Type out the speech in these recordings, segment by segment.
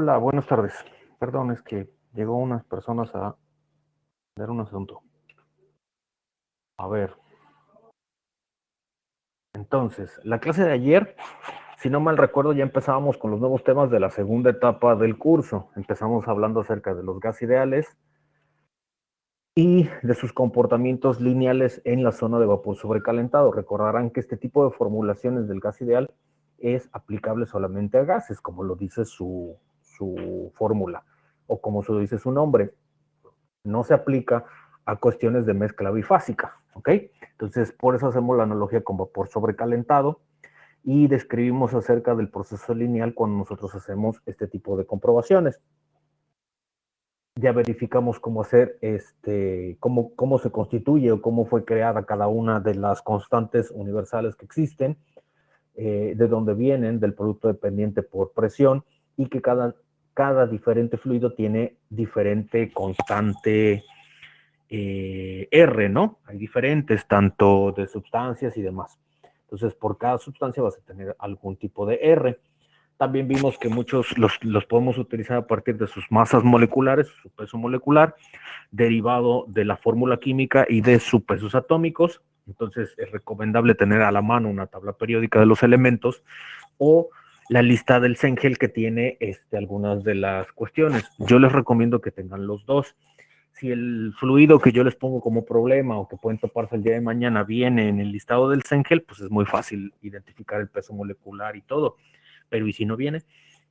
Hola, buenas tardes. Perdón, es que llegó unas personas a ver un asunto. A ver, entonces, la clase de ayer, si no mal recuerdo, ya empezábamos con los nuevos temas de la segunda etapa del curso. Empezamos hablando acerca de los gas ideales y de sus comportamientos lineales en la zona de vapor sobrecalentado. Recordarán que este tipo de formulaciones del gas ideal es aplicable solamente a gases, como lo dice su fórmula, o como se dice su nombre. No se aplica a cuestiones de mezcla bifásica, ¿ok? Entonces, por eso hacemos la analogía con vapor sobrecalentado y describimos acerca del proceso lineal cuando nosotros hacemos este tipo de comprobaciones. Ya verificamos cómo hacer, cómo se constituye o cómo fue creada cada una de las constantes universales que existen, de dónde vienen, del producto dependiente por presión, y que cada diferente fluido tiene diferente constante R, ¿no? Hay diferentes, tanto de sustancias y demás. Entonces, por cada sustancia vas a tener algún tipo de R. También vimos que muchos los podemos utilizar a partir de sus masas moleculares, su peso molecular, derivado de la fórmula química y de sus pesos atómicos. Entonces, es recomendable tener a la mano una tabla periódica de los elementos o la lista del Cengel que tiene algunas de las cuestiones. Yo les recomiendo que tengan los dos. Si el fluido que yo les pongo como problema o que pueden toparse el día de mañana viene en el listado del Cengel, pues es muy fácil identificar el peso molecular y todo. Pero ¿y si no viene?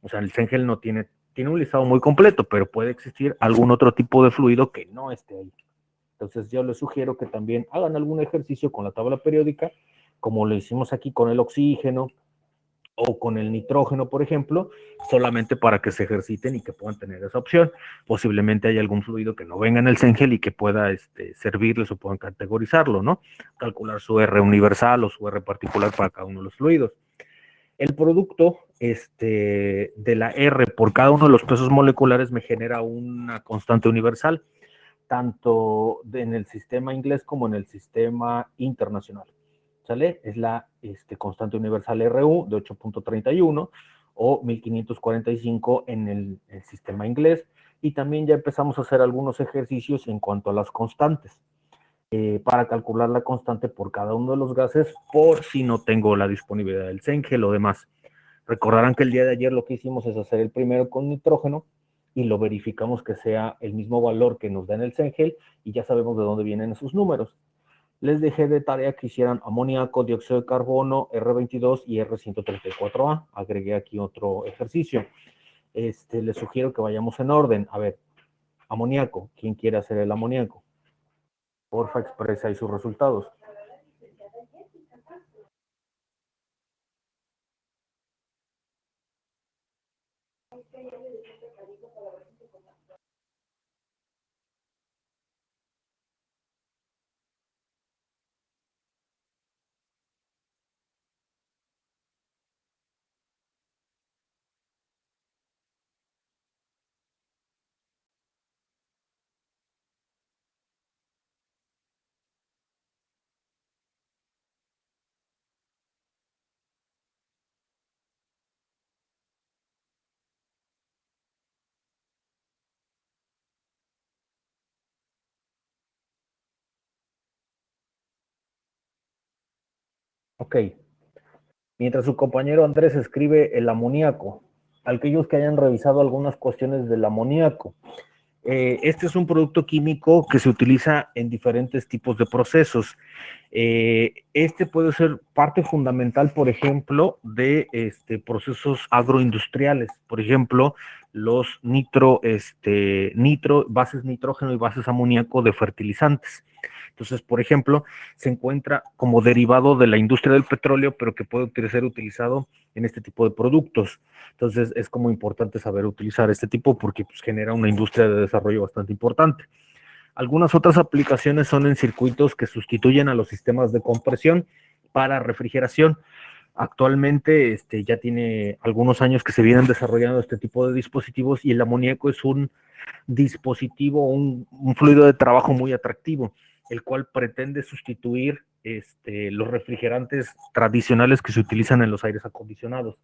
O sea, el Cengel no tiene un listado muy completo, pero puede existir algún otro tipo de fluido que no esté ahí. Entonces yo les sugiero que también hagan algún ejercicio con la tabla periódica, como lo hicimos aquí con el oxígeno, o con el nitrógeno, por ejemplo, solamente para que se ejerciten y que puedan tener esa opción. Posiblemente hay algún fluido que no venga en el Cengel y que pueda servirles o puedan categorizarlo, ¿no? Calcular su R universal o su R particular para cada uno de los fluidos. El producto de la R por cada uno de los pesos moleculares me genera una constante universal, tanto en el sistema inglés como en el sistema internacional. ¿Sale? Es la constante universal RU de 8.31 o 1545 en el sistema inglés. Y también ya empezamos a hacer algunos ejercicios en cuanto a las constantes, para calcular la constante por cada uno de los gases, por si no tengo la disponibilidad del Cengel o demás. Recordarán que el día de ayer lo que hicimos es hacer el primero con nitrógeno y lo verificamos que sea el mismo valor que nos da en el Cengel y ya sabemos de dónde vienen esos números. Les dejé de tarea que hicieran amoníaco, dióxido de carbono, R22 y R134A. Agregué aquí otro ejercicio. Les sugiero que vayamos en orden. A ver, amoníaco. ¿Quién quiere hacer el amoníaco? Porfa, expresa ahí sus resultados. Ok. Mientras su compañero Andrés escribe el amoníaco, aquellos que hayan revisado algunas cuestiones del amoníaco. Este es un producto químico que se utiliza en diferentes tipos de procesos. Este puede ser parte fundamental, por ejemplo, de procesos agroindustriales. Por ejemplo, los bases nitrógeno y bases amoníaco de fertilizantes. Entonces, por ejemplo, se encuentra como derivado de la industria del petróleo, pero que puede ser utilizado en este tipo de productos. Entonces, es como importante saber utilizar este tipo porque pues, genera una industria de desarrollo bastante importante. Algunas otras aplicaciones son en circuitos que sustituyen a los sistemas de compresión para refrigeración. Actualmente ya tiene algunos años que se vienen desarrollando este tipo de dispositivos y el amoníaco es un dispositivo, un fluido de trabajo muy atractivo, el cual pretende sustituir los refrigerantes tradicionales que se utilizan en los aires acondicionados.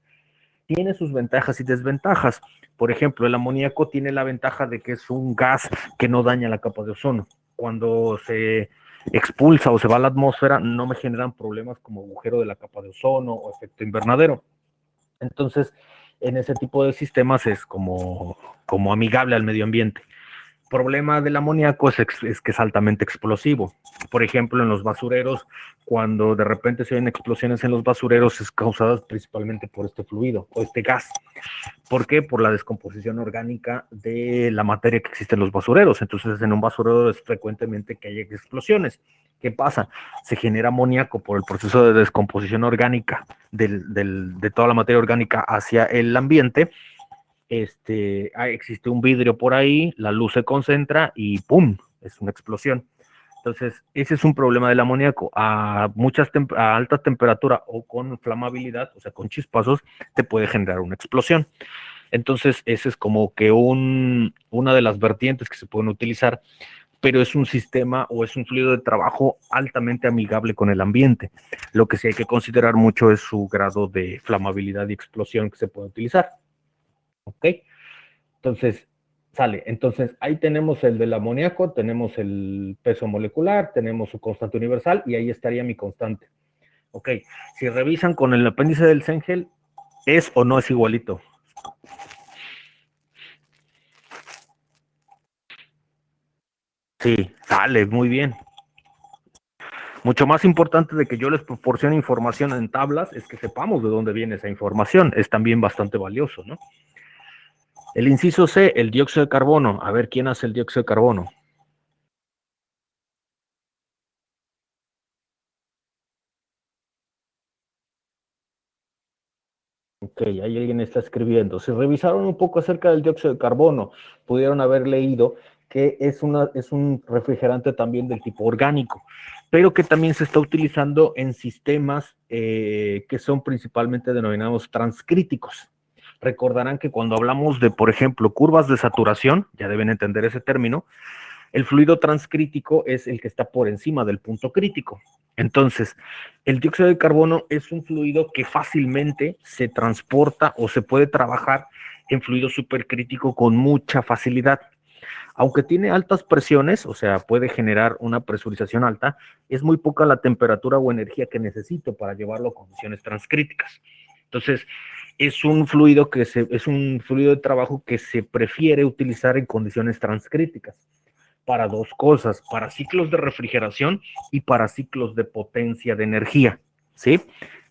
tiene sus ventajas y desventajas. Por ejemplo, el amoníaco tiene la ventaja de que es un gas que no daña la capa de ozono. Cuando se expulsa o se va a la atmósfera, no me generan problemas como agujero de la capa de ozono o efecto invernadero. Entonces, en ese tipo de sistemas es como amigable al medio ambiente. Problema del amoníaco es que es altamente explosivo. Por ejemplo, en los basureros, cuando de repente se ven explosiones en los basureros, es causadas principalmente por este fluido o este gas. ¿Por qué? Por la descomposición orgánica de la materia que existe en los basureros. Entonces, en un basurero es frecuentemente que hay explosiones. ¿Qué pasa? Se genera amoníaco por el proceso de descomposición orgánica de toda la materia orgánica hacia el ambiente. Existe un vidrio por ahí, la luz se concentra y ¡pum! Es una explosión. Entonces, ese es un problema del amoníaco. A alta temperatura o con flamabilidad, o sea, con chispazos, te puede generar una explosión. Entonces, ese es como que una de las vertientes que se pueden utilizar, pero es un sistema o es un fluido de trabajo altamente amigable con el ambiente. Lo que sí hay que considerar mucho es su grado de flamabilidad y explosión que se puede utilizar. ¿Ok? Entonces, sale. Entonces, ahí tenemos el del amoníaco, tenemos el peso molecular, tenemos su constante universal y ahí estaría mi constante. Ok, si revisan con el apéndice del Cengel, ¿es o no es igualito? Sí, sale, muy bien. Mucho más importante de que yo les proporcione información en tablas es que sepamos de dónde viene esa información. Es también bastante valioso, ¿no? El inciso C, el dióxido de carbono. A ver, ¿quién hace el dióxido de carbono? Ok, ahí alguien está escribiendo. Si revisaron un poco acerca del dióxido de carbono, pudieron haber leído que es un refrigerante también del tipo orgánico, pero que también se está utilizando en sistemas que son principalmente denominados transcríticos. Recordarán que cuando hablamos de, por ejemplo, curvas de saturación, ya deben entender ese término, el fluido transcrítico es el que está por encima del punto crítico. Entonces, el dióxido de carbono es un fluido que fácilmente se transporta o se puede trabajar en fluido supercrítico con mucha facilidad. Aunque tiene altas presiones, o sea, puede generar una presurización alta, es muy poca la temperatura o energía que necesito para llevarlo a condiciones transcríticas. Entonces, es un fluido de trabajo que se prefiere utilizar en condiciones transcríticas para dos cosas, para ciclos de refrigeración y para ciclos de potencia de energía, ¿sí?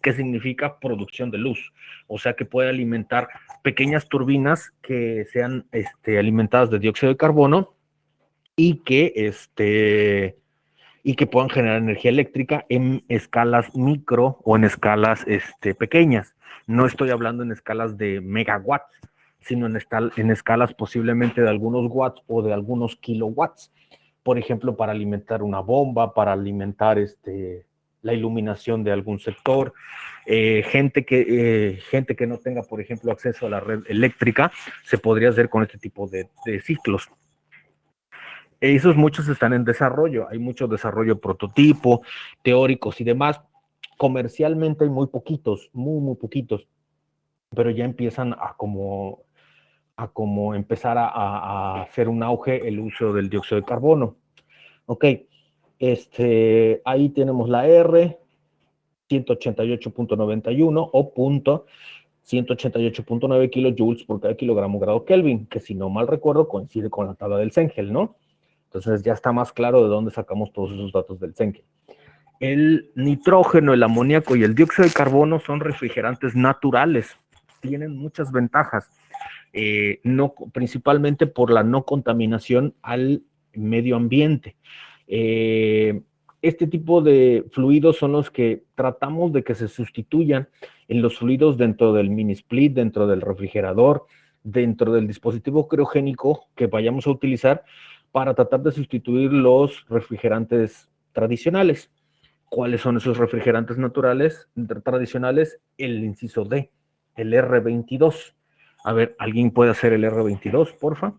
Que significa producción de luz, o sea que puede alimentar pequeñas turbinas que sean alimentadas de dióxido de carbono y que puedan generar energía eléctrica en escalas micro o en escalas pequeñas. No estoy hablando en escalas de megawatts, sino en escalas posiblemente de algunos watts o de algunos kilowatts. Por ejemplo, para alimentar una bomba, para alimentar la iluminación de algún sector, gente que no tenga, por ejemplo, acceso a la red eléctrica, se podría hacer con este tipo de ciclos. Esos muchos están en desarrollo, hay mucho desarrollo prototipo, teóricos y demás. Comercialmente hay muy poquitos, muy poquitos, pero ya empiezan a como empezar a hacer un auge el uso del dióxido de carbono. Ok, ahí tenemos la R, 188.91 o punto 188.9 kilojoules por cada kilogramo grado Kelvin, que si no mal recuerdo coincide con la tabla del Cengel, ¿no? Entonces ya está más claro de dónde sacamos todos esos datos del Cengel. El nitrógeno, el amoníaco y el dióxido de carbono son refrigerantes naturales. Tienen muchas ventajas, no, principalmente por la no contaminación al medio ambiente. Eh, este tipo de fluidos son los que tratamos de que se sustituyan en los fluidos dentro del mini split, dentro del refrigerador, dentro del dispositivo criogénico que vayamos a utilizar para tratar de sustituir los refrigerantes tradicionales. ¿Cuáles son esos refrigerantes naturales tradicionales? El inciso D, el R22. A ver, ¿alguien puede hacer el R22, porfa?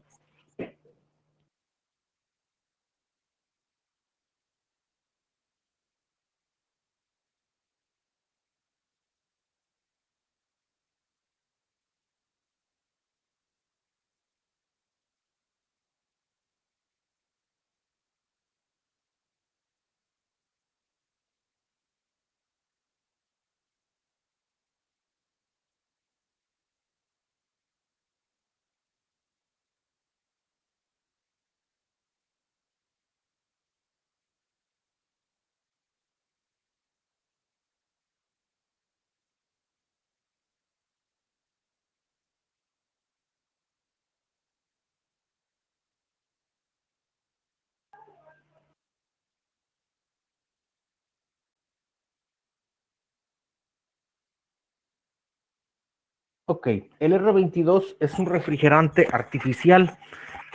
Ok, el R22 es un refrigerante artificial.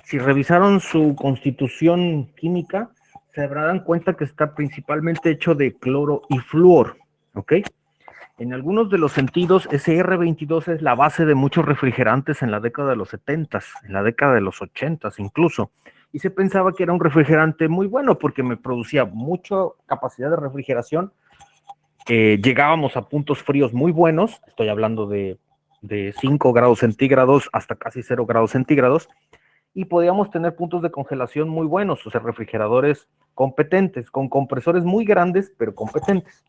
Si revisaron su constitución química, se darán cuenta que está principalmente hecho de cloro y flúor, ¿ok? En algunos de los sentidos, ese R22 es la base de muchos refrigerantes en la década de los 70, en la década de los 80 incluso. Y se pensaba que era un refrigerante muy bueno porque me producía mucha capacidad de refrigeración. Llegábamos a puntos fríos muy buenos, estoy hablando de 5 grados centígrados hasta casi 0 grados centígrados, y podíamos tener puntos de congelación muy buenos, o sea, refrigeradores competentes, con compresores muy grandes, pero competentes.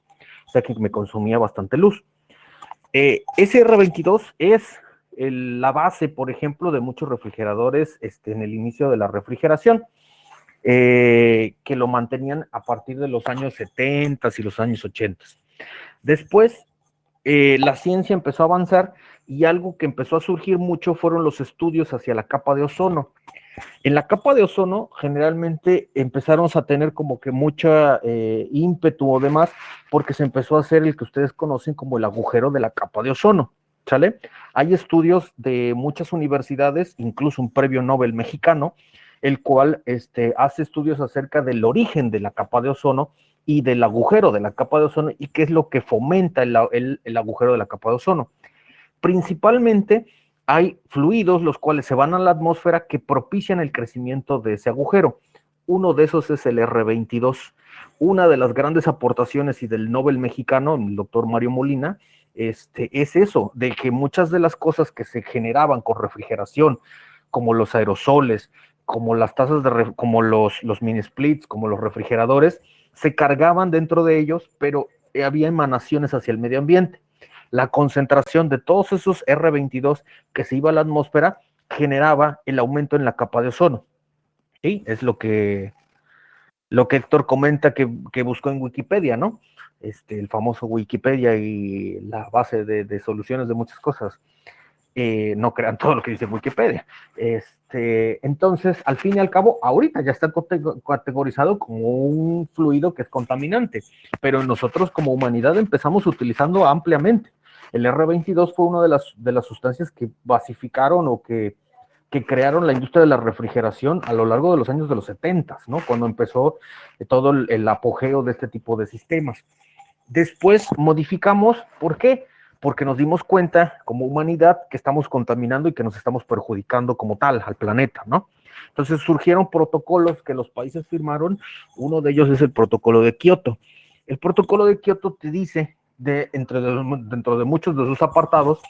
O sea que me consumía bastante luz. Ese R22 es la base, por ejemplo, de muchos refrigeradores en el inicio de la refrigeración, que lo mantenían a partir de los años 70 y los años 80. Después, la ciencia empezó a avanzar y algo que empezó a surgir mucho fueron los estudios hacia la capa de ozono. En la capa de ozono generalmente empezaron a tener como que mucha ímpetu o demás porque se empezó a hacer el que ustedes conocen como el agujero de la capa de ozono, ¿sale? Hay estudios de muchas universidades, incluso un premio Nobel mexicano, el cual hace estudios acerca del origen de la capa de ozono y del agujero de la capa de ozono y qué es lo que fomenta el agujero de la capa de ozono. Principalmente hay fluidos los cuales se van a la atmósfera que propician el crecimiento de ese agujero. Uno de esos es el R22. Una de las grandes aportaciones y del Nobel mexicano, el doctor Mario Molina, es eso, de que muchas de las cosas que se generaban con refrigeración, como los aerosoles, como las tazas como los mini splits, como los refrigeradores, se cargaban dentro de ellos, pero había emanaciones hacia el medio ambiente. La concentración de todos esos R22 que se iba a la atmósfera generaba el aumento en la capa de ozono. ¿Sí? Es lo que Héctor comenta que buscó en Wikipedia, ¿no? El famoso Wikipedia y la base de soluciones de muchas cosas. No crean todo lo que dice Wikipedia. Entonces, al fin y al cabo, ahorita ya está categorizado como un fluido que es contaminante, pero nosotros como humanidad empezamos utilizando ampliamente. El R22 fue una de las sustancias que basificaron o que crearon la industria de la refrigeración a lo largo de los años de los 70, ¿no? Cuando empezó todo el apogeo de este tipo de sistemas. Después modificamos, ¿por qué? Porque nos dimos cuenta como humanidad que estamos contaminando y que nos estamos perjudicando como tal al planeta, ¿no? Entonces surgieron protocolos que los países firmaron, uno de ellos es el protocolo de Kioto. El protocolo de Kioto te dice, dentro de muchos de sus apartados,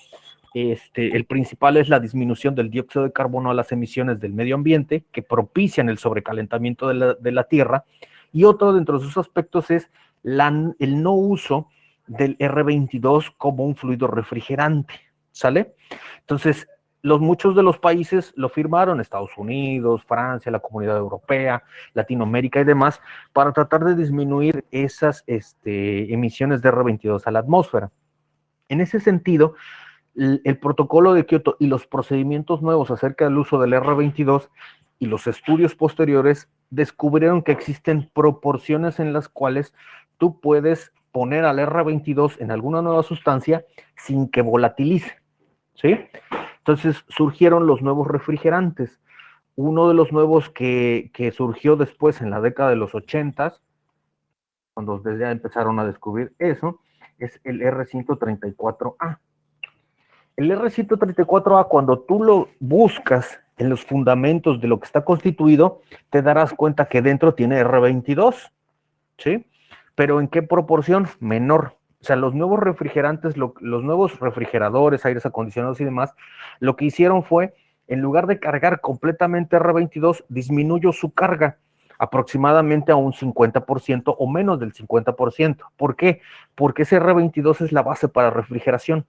el principal es la disminución del dióxido de carbono a las emisiones del medio ambiente que propician el sobrecalentamiento de la Tierra, y otro dentro de sus aspectos es el no uso del R22 como un fluido refrigerante, ¿sale? Entonces, muchos de los países lo firmaron, Estados Unidos, Francia, la Comunidad Europea, Latinoamérica y demás, para tratar de disminuir esas emisiones de R22 a la atmósfera. En ese sentido, el protocolo de Kioto y los procedimientos nuevos acerca del uso del R22 y los estudios posteriores descubrieron que existen proporciones en las cuales tú puedes poner al R22 en alguna nueva sustancia sin que volatilice, ¿sí? Entonces surgieron los nuevos refrigerantes. Uno de los nuevos que surgió después en la década de los 80, cuando ya empezaron a descubrir eso, es el R134A. El R134A, cuando tú lo buscas en los fundamentos de lo que está constituido, te darás cuenta que dentro tiene R22, ¿sí? Pero ¿en qué proporción? Menor. O sea, los nuevos refrigerantes, los nuevos refrigeradores, aires acondicionados y demás, lo que hicieron fue, en lugar de cargar completamente R22, disminuyó su carga aproximadamente a un 50% o menos del 50%. ¿Por qué? Porque ese R22 es la base para refrigeración.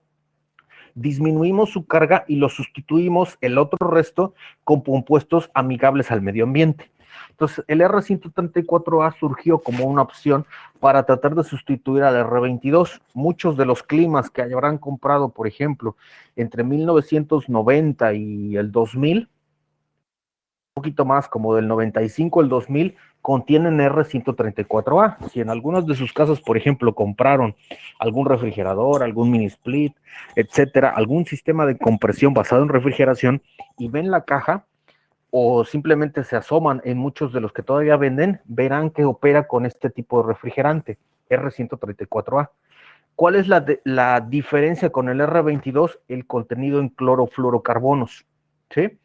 Disminuimos su carga y lo sustituimos el otro resto con compuestos amigables al medio ambiente. Entonces, el R134A surgió como una opción para tratar de sustituir al R22. Muchos de los climas que habrán comprado, por ejemplo, entre 1990 y el 2000, un poquito más, como del 95 al 2000, contienen R134A. Si en algunas de sus casas, por ejemplo, compraron algún refrigerador, algún mini split, etcétera, algún sistema de compresión basado en refrigeración y ven la caja o simplemente se asoman en muchos de los que todavía venden, verán que opera con este tipo de refrigerante, R134A. ¿Cuál es la diferencia con el R22? El contenido en clorofluorocarbonos, ¿sí?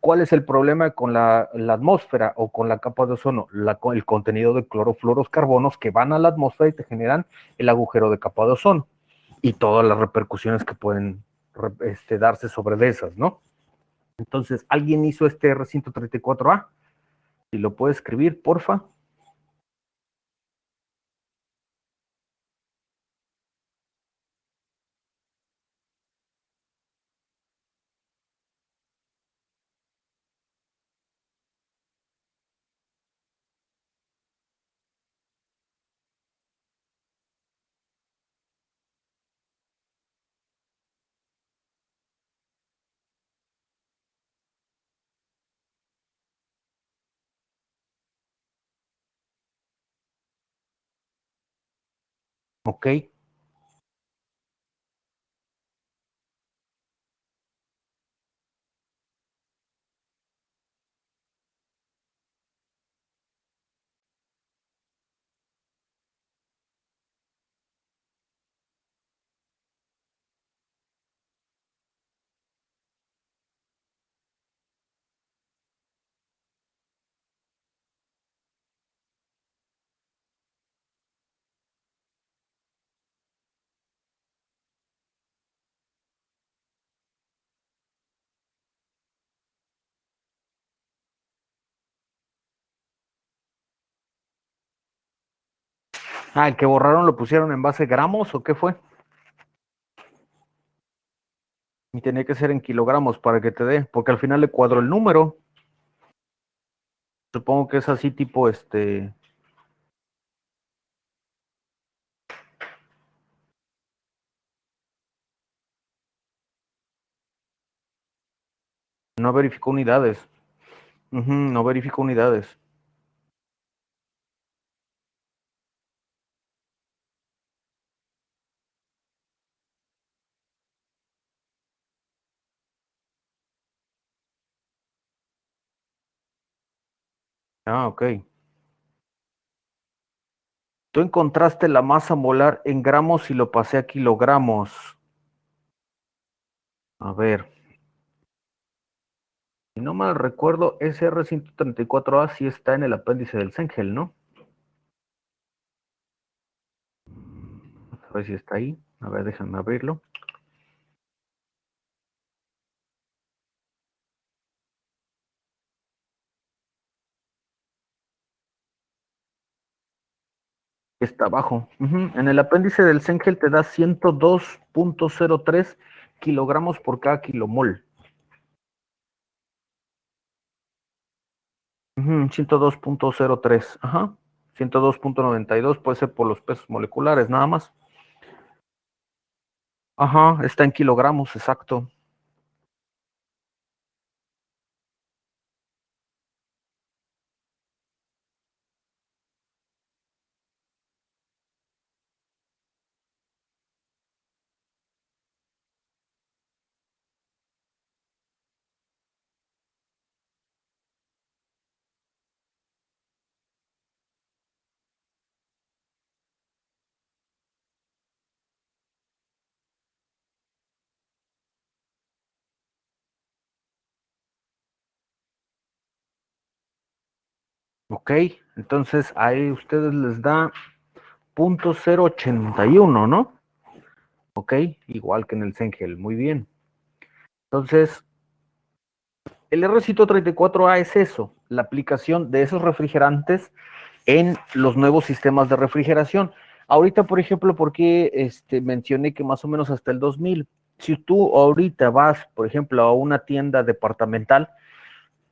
¿Cuál es el problema con la atmósfera o con la capa de ozono? El contenido de clorofluorocarbonos que van a la atmósfera y te generan el agujero de capa de ozono y todas las repercusiones que pueden darse sobre esas, ¿no? Entonces, ¿alguien hizo este R134A? Si lo puede escribir, porfa. Ok. Ah, el que borraron lo pusieron en base gramos o qué fue? Y tenía que ser en kilogramos para que te dé, porque al final le cuadro el número. Supongo que es así tipo no verificó unidades. No verificó unidades. Ah, ok. Tú encontraste la masa molar en gramos y lo pasé a kilogramos. A ver, si no mal recuerdo, ese R134A sí está en el apéndice del Sengel, ¿no? A ver si está ahí. A ver, déjame abrirlo. Está abajo. En el apéndice del Sengel te da 102.03 kilogramos por cada kilomol. 102.03. Ajá. 102.92 puede ser por los pesos moleculares, nada más. Ajá, está en kilogramos, exacto. Ok, entonces ahí ustedes les da 0.081, ¿no? Ok, igual que en el Sengel, muy bien. Entonces, el R134A es eso, la aplicación de esos refrigerantes en los nuevos sistemas de refrigeración. Ahorita, por ejemplo, porque mencioné que más o menos hasta el 2000, si tú ahorita vas, por ejemplo, a una tienda departamental,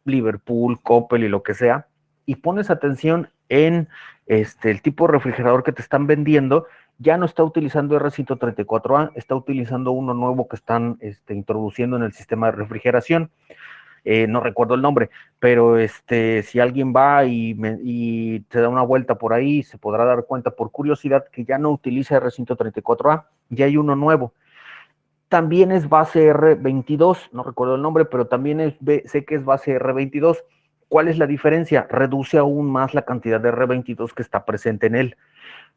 Liverpool, Coppel y lo que sea, y pones atención en el tipo de refrigerador que te están vendiendo, ya no está utilizando R134A, está utilizando uno nuevo que están introduciendo en el sistema de refrigeración. no recuerdo el nombre, pero si alguien va y te da una vuelta por ahí, se podrá dar cuenta por curiosidad que ya no utiliza R134A, ya hay uno nuevo. También es base R22, no recuerdo el nombre, pero también sé que es base R22. ¿Cuál es la diferencia? Reduce aún más la cantidad de R22 que está presente en él.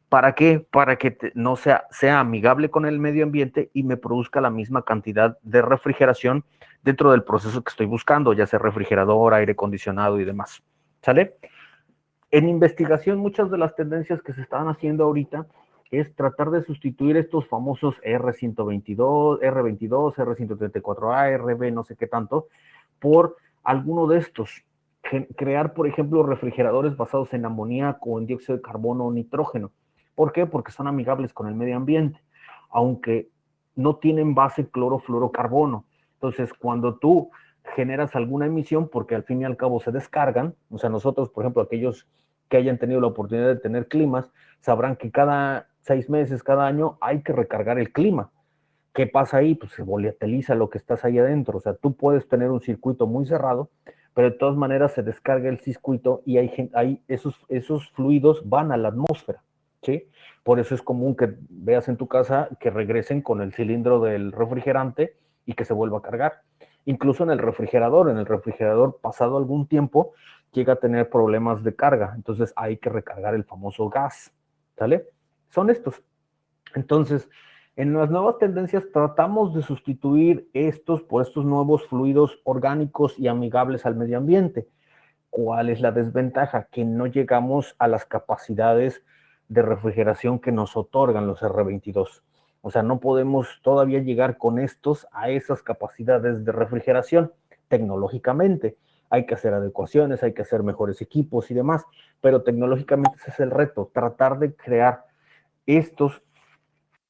¿Para qué? Para que no sea amigable con el medio ambiente y me produzca la misma cantidad de refrigeración dentro del proceso que estoy buscando, ya sea refrigerador, aire acondicionado y demás. ¿Sale? En investigación, muchas de las tendencias que se están haciendo ahorita es tratar de sustituir estos famosos R122, R22, R134A, RB, no sé qué tanto, por alguno de estos. Crear, por ejemplo, refrigeradores basados en amoníaco, en dióxido de carbono o nitrógeno. ¿Por qué? Porque son amigables con el medio ambiente, aunque no tienen base clorofluorocarbono. Entonces, cuando tú generas alguna emisión, porque al fin y al cabo se descargan, o sea, nosotros, por ejemplo, aquellos que hayan tenido la oportunidad de tener climas, sabrán que cada 6 meses, cada año, hay que recargar el clima. ¿Qué pasa ahí? Pues se volatiliza lo que estás ahí adentro. O sea, tú puedes tener un circuito muy cerrado, pero de todas maneras se descarga el circuito y esos fluidos van a la atmósfera. ¿Sí? Por eso es común que veas en tu casa que regresen con el cilindro del refrigerante y que se vuelva a cargar. Incluso en el refrigerador pasado algún tiempo llega a tener problemas de carga, entonces hay que recargar el famoso gas, ¿sale? Son estos. Entonces, en las nuevas tendencias tratamos de sustituir estos por estos nuevos fluidos orgánicos y amigables al medio ambiente. ¿Cuál es la desventaja? Que no llegamos a las capacidades de refrigeración que nos otorgan los R22. O sea, no podemos todavía llegar con estos a esas capacidades de refrigeración tecnológicamente. Hay que hacer adecuaciones, hay que hacer mejores equipos y demás, pero tecnológicamente ese es el reto, tratar de crear estos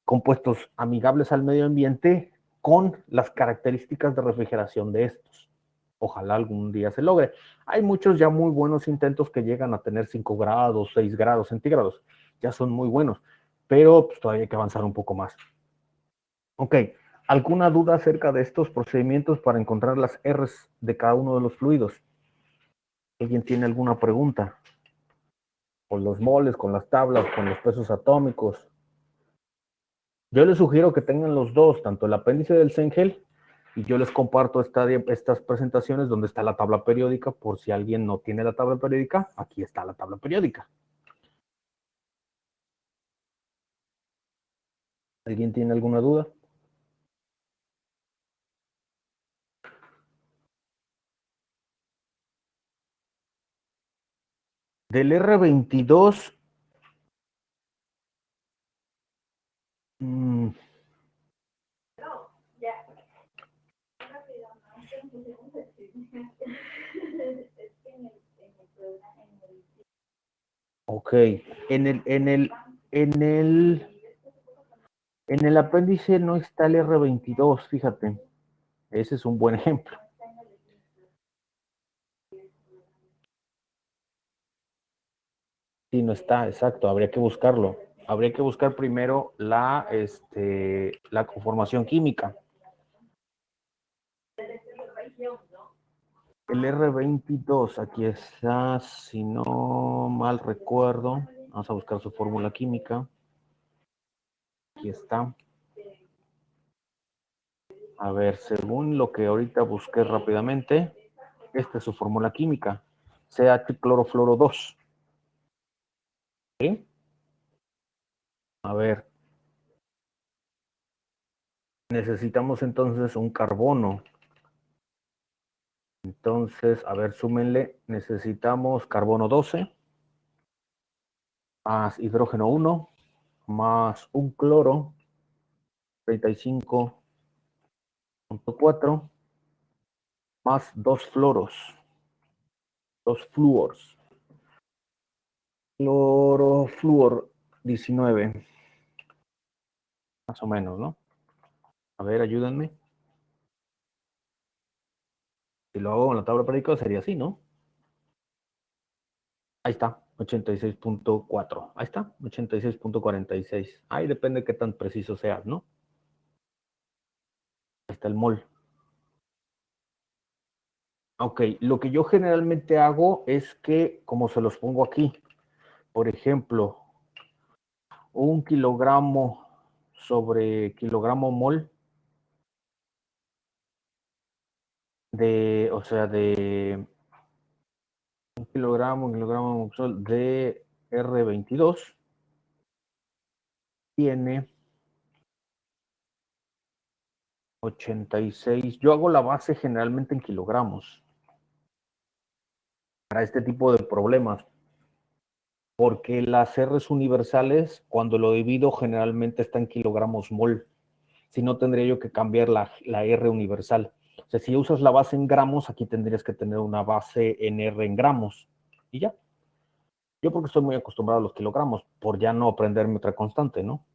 compuestos amigables al medio ambiente con las características de refrigeración de estos. Ojalá algún día se logre. Hay muchos ya muy buenos intentos que llegan a tener 5 grados, 6 grados centígrados. Ya son muy buenos, pero pues, todavía hay que avanzar un poco más. Ok, ¿alguna duda acerca de estos procedimientos para encontrar las R's de cada uno de los fluidos? ¿Alguien tiene alguna pregunta? Con los moles, con las tablas, con los pesos atómicos. Yo les sugiero que tengan los dos, tanto el apéndice del CENGEL y yo les comparto estas presentaciones donde está la tabla periódica, por si alguien no tiene la tabla periódica, aquí está la tabla periódica. ¿Alguien tiene alguna duda? Del R22, mmm, ok, en el, en el, en el, en el apéndice no está el R22, fíjate, ese es un buen ejemplo. Sí, no está, exacto, habría que buscarlo. Habría que buscar primero la conformación química. El R22, aquí está, si no mal recuerdo, vamos a buscar su fórmula química. Aquí está. A ver, según lo que ahorita busqué rápidamente, esta es su fórmula química, CH-clorofluoro 2. ¿Sí? A ver, necesitamos entonces un carbono. Entonces, a ver, súmenle, necesitamos carbono 12, más hidrógeno 1, más un cloro, 35.4, más dos fluors. Clorofluor 19, más o menos, ¿no? A ver, ayúdenme. Si lo hago en la tabla periódica sería así, ¿no? Ahí está, 86.4. Ahí está, 86.46. Ahí depende de qué tan preciso seas, ¿no? Ahí está el mol. Ok, lo que yo generalmente hago es que, como se los pongo aquí, por ejemplo, 1 kilogramo sobre kilogramo mol de, o sea, de 1 kilogramo de R22 tiene 86. Yo hago la base generalmente en kilogramos para este tipo de problemas, porque las R's universales, cuando lo divido, generalmente está en kilogramos mol. Si no, tendría yo que cambiar la R universal. O sea, si usas la base en gramos, aquí tendrías que tener una base en R en gramos. Y ya. Yo porque estoy muy acostumbrado a los kilogramos, por ya no aprenderme otra constante, ¿no?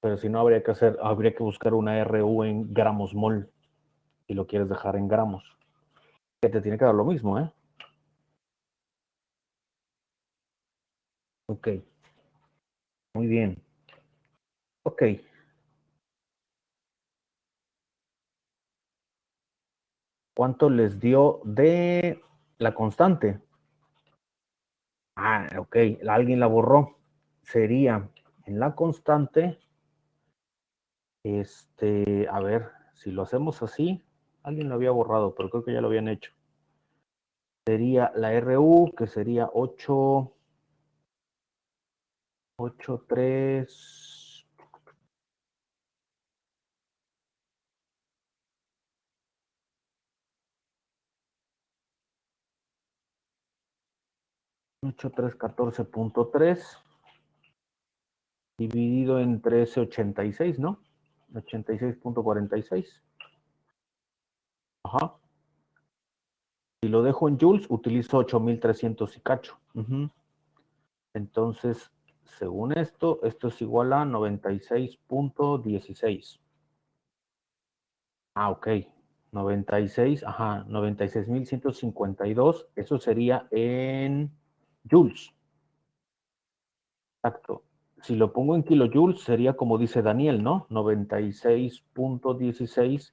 Pero si no, habría que buscar una RU en gramos mol, si lo quieres dejar en gramos. Que te tiene que dar lo mismo, ¿eh? Ok, muy bien. Ok, ¿cuánto les dio de la constante? Ah, ok, alguien la borró. Sería en la constante, a ver, si lo hacemos así, alguien lo había borrado, pero creo que ya lo habían hecho. Sería la RU, que sería 3, 14.3 dividido en 1386, ¿no? 86.46. Ajá. Si lo dejo en joules, utilizo 8300 y cacho. Entonces, según esto es igual a 96.16. Ah, ok. 96, ajá, 96.152. Eso sería en joules. Exacto. Si lo pongo en kilojoules, sería como dice Daniel, ¿no? 96.16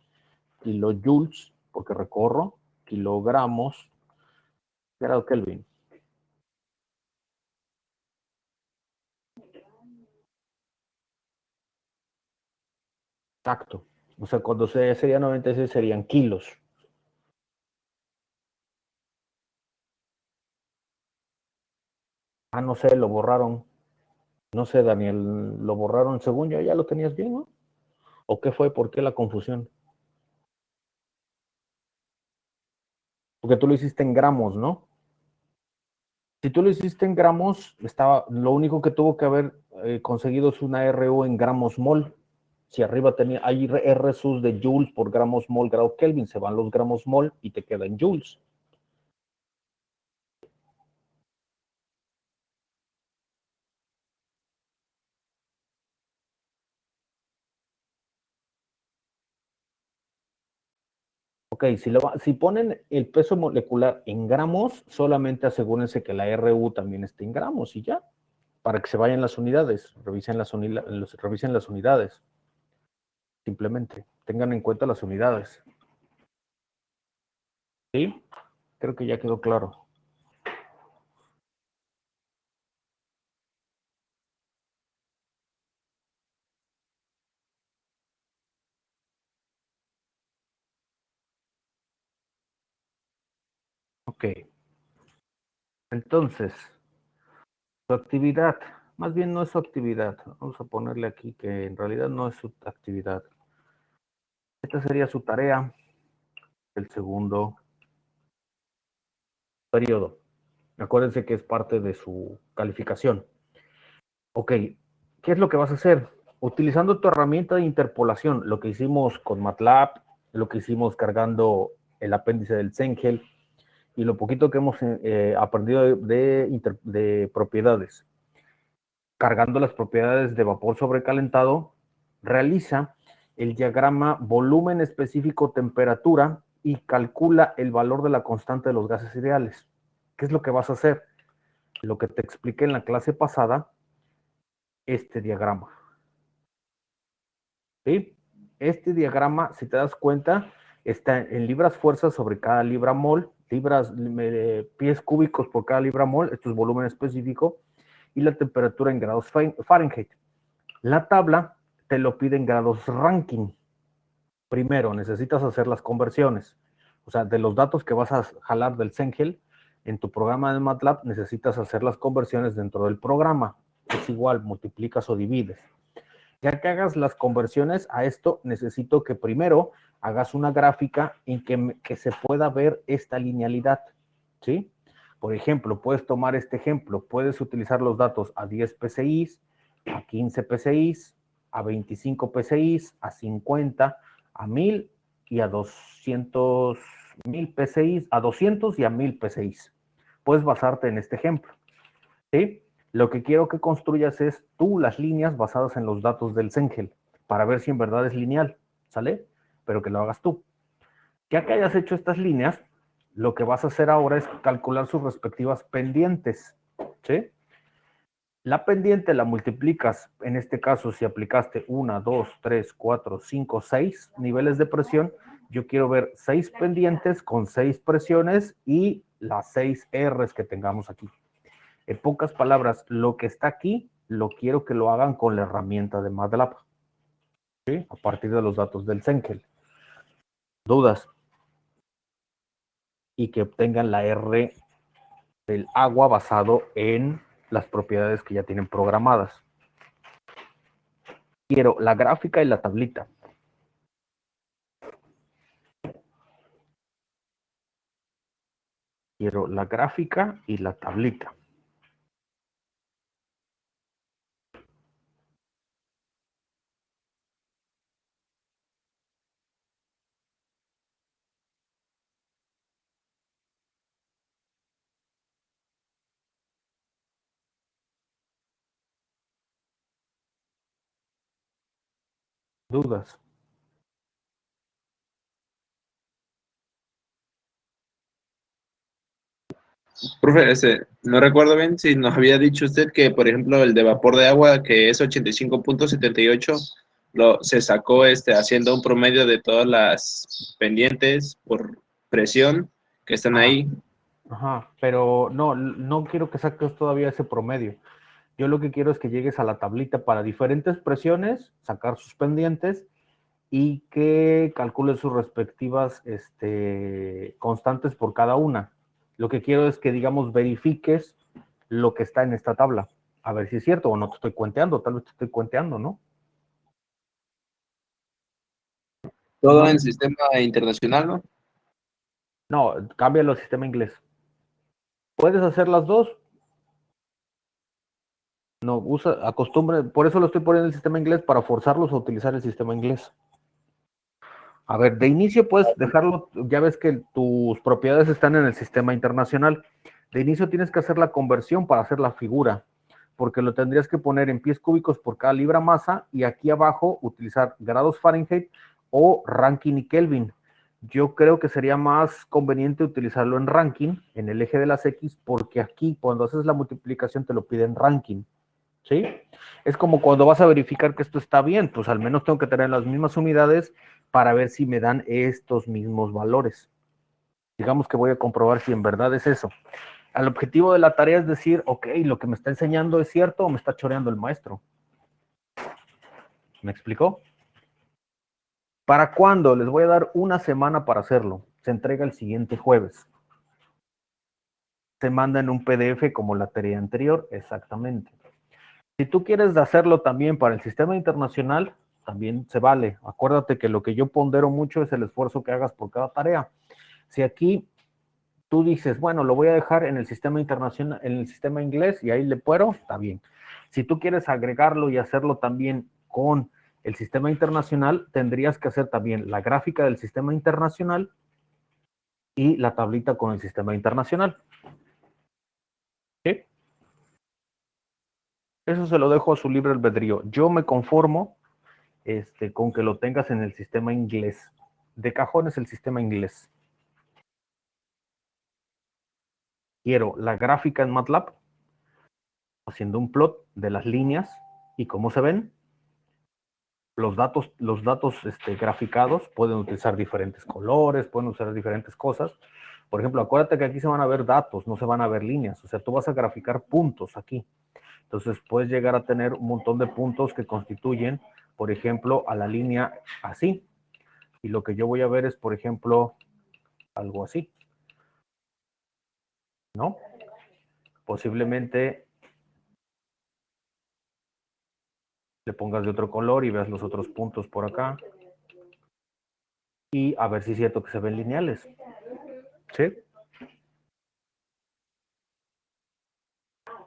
kilojoules, porque recorro kilogramos grado Kelvin. Exacto. O sea, cuando sería 96 serían kilos. Ah, no sé, lo borraron. No sé, Daniel, lo borraron según yo, ya lo tenías bien, ¿no? ¿O qué fue? ¿Por qué la confusión? Porque tú lo hiciste en gramos, ¿no? Si tú lo hiciste en gramos, lo único que tuvo que haber conseguido es una RU en gramos mol. Si arriba hay RSUs de joules por gramos mol grado Kelvin, se van los gramos mol y te queda en joules. Ok, si ponen el peso molecular en gramos, solamente asegúrense que la RU también esté en gramos y ya, para que se vayan las unidades, revisen las unidades, simplemente, tengan en cuenta las unidades. ¿Sí? Creo que ya quedó claro. Ok, entonces, su actividad, más bien no es su actividad, vamos a ponerle aquí que en realidad no es su actividad. Esta sería su tarea, el segundo periodo. Acuérdense que es parte de su calificación. Ok, ¿qué es lo que vas a hacer? Utilizando tu herramienta de interpolación, lo que hicimos con MATLAB, lo que hicimos cargando el apéndice del Zengel y lo poquito que hemos aprendido de propiedades. Cargando las propiedades de vapor sobrecalentado, realiza el diagrama volumen específico temperatura y calcula el valor de la constante de los gases ideales. ¿Qué es lo que vas a hacer? Lo que te expliqué en la clase pasada, este diagrama. ¿Sí? Este diagrama, si te das cuenta, está en libras fuerzas sobre cada libra mol, pies cúbicos por cada libra mol, esto es volumen específico, y la temperatura en grados Fahrenheit. La tabla te lo pide en grados Rankine. Primero, necesitas hacer las conversiones. O sea, de los datos que vas a jalar del Cengel, en tu programa de MATLAB necesitas hacer las conversiones dentro del programa. Es igual, multiplicas o divides. Ya que hagas las conversiones a esto, necesito que primero hagas una gráfica en que se pueda ver esta linealidad, ¿sí? Por ejemplo, puedes tomar este ejemplo, puedes utilizar los datos a 10 PCIs, a 15 PCIs, a 25 PCIs, a 50, a 1000 y a 200.000 PCIs, a 200 y a 1000 PCIs. Puedes basarte en este ejemplo, ¿sí? Lo que quiero que construyas es tú las líneas basadas en los datos del Cengel para ver si en verdad es lineal, ¿sale? Pero que lo hagas tú. Ya que hayas hecho estas líneas, lo que vas a hacer ahora es calcular sus respectivas pendientes, ¿sí? La pendiente la multiplicas, en este caso, si aplicaste 1, 2, 3, 4, 5, 6 niveles de presión, yo quiero ver 6 pendientes con 6 presiones y las 6 Rs que tengamos aquí. En pocas palabras, lo que está aquí, lo quiero que lo hagan con la herramienta de MATLAB, ¿sí? A partir de los datos del Cengel. ¿Dudas? Y que obtengan la R del agua basado en las propiedades que ya tienen programadas. Quiero la gráfica y la tablita. Quiero la gráfica y la tablita. ¿Dudas? Profe, no recuerdo bien si nos había dicho usted que, por ejemplo, el de vapor de agua, que es 85.78, se sacó haciendo un promedio de todas las pendientes por presión que están ahí. Ajá, pero no quiero que saques todavía ese promedio. Yo lo que quiero es que llegues a la tablita para diferentes presiones, sacar sus pendientes y que calcules sus respectivas constantes por cada una. Lo que quiero es que, digamos, verifiques lo que está en esta tabla. A ver si es cierto o no te estoy cuenteando, tal vez te estoy cuenteando, ¿no? Todo Ajá. en sistema internacional, ¿no? No, cámbialo al sistema inglés. ¿Puedes hacer las dos? No, acostumbre, por eso lo estoy poniendo en el sistema inglés, para forzarlos a utilizar el sistema inglés. A ver, de inicio puedes dejarlo, ya ves que tus propiedades están en el sistema internacional. De inicio tienes que hacer la conversión para hacer la figura, porque lo tendrías que poner en pies cúbicos por cada libra masa y aquí abajo utilizar grados Fahrenheit o Rankine y Kelvin. Yo creo que sería más conveniente utilizarlo en Rankine, en el eje de las X, porque aquí cuando haces la multiplicación te lo pide en Rankine. ¿Sí? Es como cuando vas a verificar que esto está bien, pues al menos tengo que tener las mismas unidades para ver si me dan estos mismos valores. Digamos que voy a comprobar si en verdad es eso. El objetivo de la tarea es decir, ok, lo que me está enseñando es cierto o me está choreando el maestro. ¿Me explicó? ¿Para cuándo? Les voy a dar una semana para hacerlo. Se entrega el siguiente jueves. Se manda en un PDF como la tarea anterior, exactamente. Si tú quieres hacerlo también para el sistema internacional, también se vale. Acuérdate que lo que yo pondero mucho es el esfuerzo que hagas por cada tarea. Si aquí tú dices, bueno, lo voy a dejar en el sistema internacional, en el sistema inglés y ahí le puedo, está bien. Si tú quieres agregarlo y hacerlo también con el sistema internacional, tendrías que hacer también la gráfica del sistema internacional y la tablita con el sistema internacional. ¿Sí? Eso se lo dejo a su libre albedrío. Yo me conformo con que lo tengas en el sistema inglés. De cajón es el sistema inglés. Quiero la gráfica en MATLAB, haciendo un plot de las líneas y cómo se ven. Los datos graficados pueden utilizar diferentes colores, pueden usar diferentes cosas. Por ejemplo, acuérdate que aquí se van a ver datos, no se van a ver líneas. O sea, tú vas a graficar puntos aquí. Entonces, puedes llegar a tener un montón de puntos que constituyen, por ejemplo, a la línea así. Y lo que yo voy a ver es, por ejemplo, algo así, ¿no? Posiblemente le pongas de otro color y veas los otros puntos por acá. Y a ver si es cierto que se ven lineales. ¿Sí?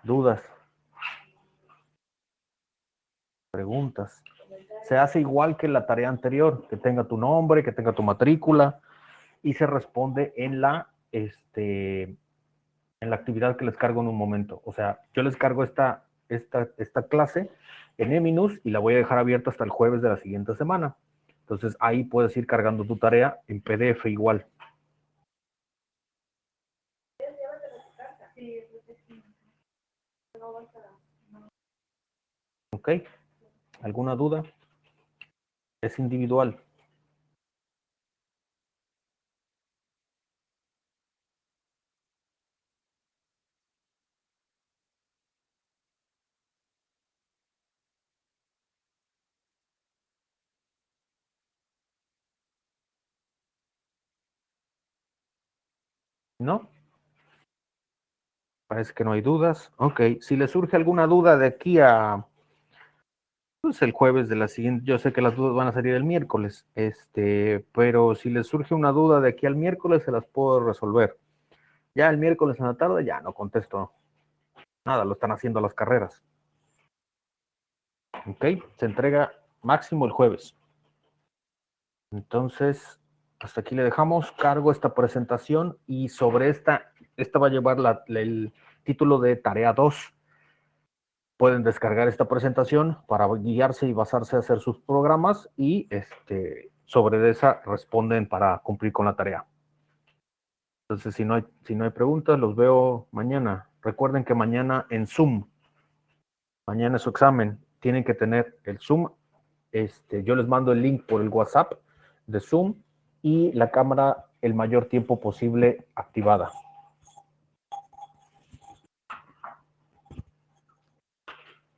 Dudas, preguntas. Se hace igual que la tarea anterior, que tenga tu nombre, que tenga tu matrícula, y se responde en la actividad que les cargo en un momento. O sea, yo les cargo esta clase en Eminus y la voy a dejar abierta hasta el jueves de la siguiente semana. Entonces ahí puedes ir cargando tu tarea en PDF igual. ¿Ok? ¿Alguna duda? Es individual. ¿No? Parece que no hay dudas. Ok, si les surge alguna duda de aquí a pues, el jueves de la siguiente, yo sé que las dudas van a salir el miércoles, pero si les surge una duda de aquí al miércoles, se las puedo resolver. Ya el miércoles en la tarde, ya no contesto nada, lo están haciendo las carreras. Ok, se entrega máximo el jueves. Entonces, hasta aquí le dejamos, cargo esta presentación y sobre esta va a llevar el título de tarea 2. Pueden descargar esta presentación para guiarse y basarse a hacer sus programas y sobre esa responden para cumplir con la tarea. Entonces, si no hay preguntas, los veo mañana. Recuerden que mañana en Zoom, mañana es su examen, tienen que tener el Zoom. Yo les mando el link por el WhatsApp de Zoom y la cámara el mayor tiempo posible activada.